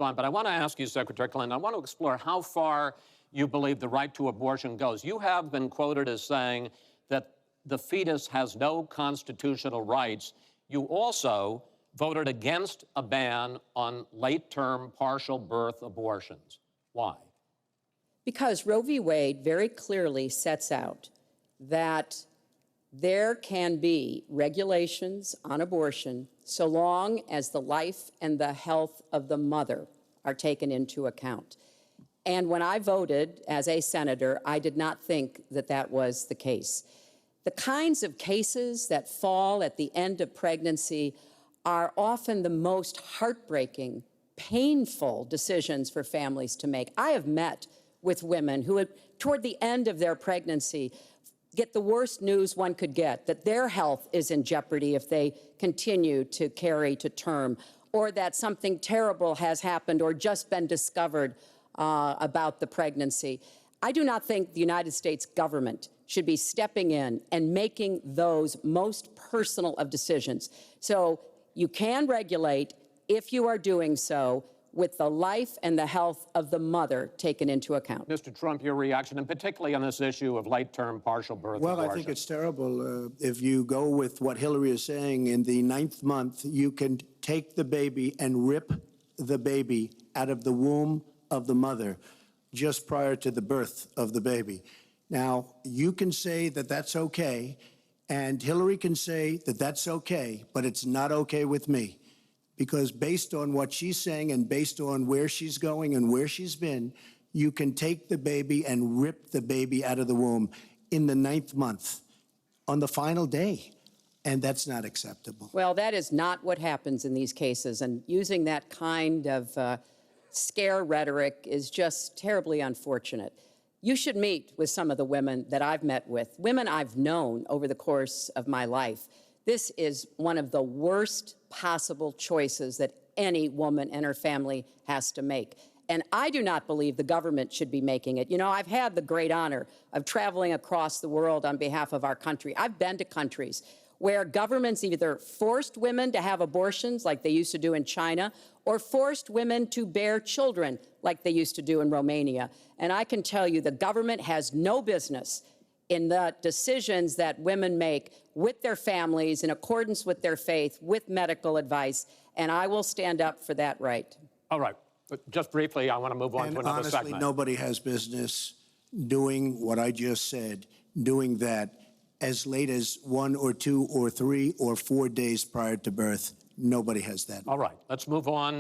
on, but I want to ask you, Secretary Clinton, I want to explore how far you believe the right to abortion goes. You have been quoted as saying that the fetus has no constitutional rights. You also voted against a ban on late-term partial birth abortions. Why? Because Roe v. Wade very clearly sets out that there can be regulations on abortion so long as the life and the health of the mother are taken into account. And when I voted as a senator, I did not think that that was the case. The kinds of cases that fall at the end of pregnancy are often the most heartbreaking, painful decisions for families to make. I have met with women who, toward the end of their pregnancy, get the worst news one could get, that their health is in jeopardy if they continue to carry to term, or that something terrible has happened or just been discovered about the pregnancy. I do not think the United States government should be stepping in and making those most personal of decisions. So you can regulate if you are doing so with the life and the health of the mother taken into account. Mr. Trump, your reaction, and particularly on this issue of late-term partial birth abortion. Well, I think it's terrible. If you go with what Hillary is saying, in the 9th month, you can take the baby and rip the baby out of the womb of the mother just prior to the birth of the baby. Now, you can say that that's okay, and Hillary can say that that's okay, but it's not okay with me. Because based on what she's saying and based on where she's going and where she's been, you can take the baby and rip the baby out of the womb in the 9th month on the final day. And that's not acceptable. Well, that is not what happens in these cases. And using that kind of scare rhetoric is just terribly unfortunate. You should meet with some of the women that I've met with, women I've known over the course of my life. This is one of the worst possible choices that any woman and her family has to make. And I do not believe the government should be making it. You know, I've had the great honor of traveling across the world on behalf of our country. I've been to countries where governments either forced women to have abortions like they used to do in China, or forced women to bear children like they used to do in Romania. And I can tell you the government has no business in the decisions that women make with their families in accordance with their faith, with medical advice, and I will stand up for that right. All right. But just briefly, I want to move on to another honestly, segment. Nobody has business doing what I just said, doing that as late as 1 or 2 or 3 or 4 days prior to birth. Nobody has that. All right. Let's move on.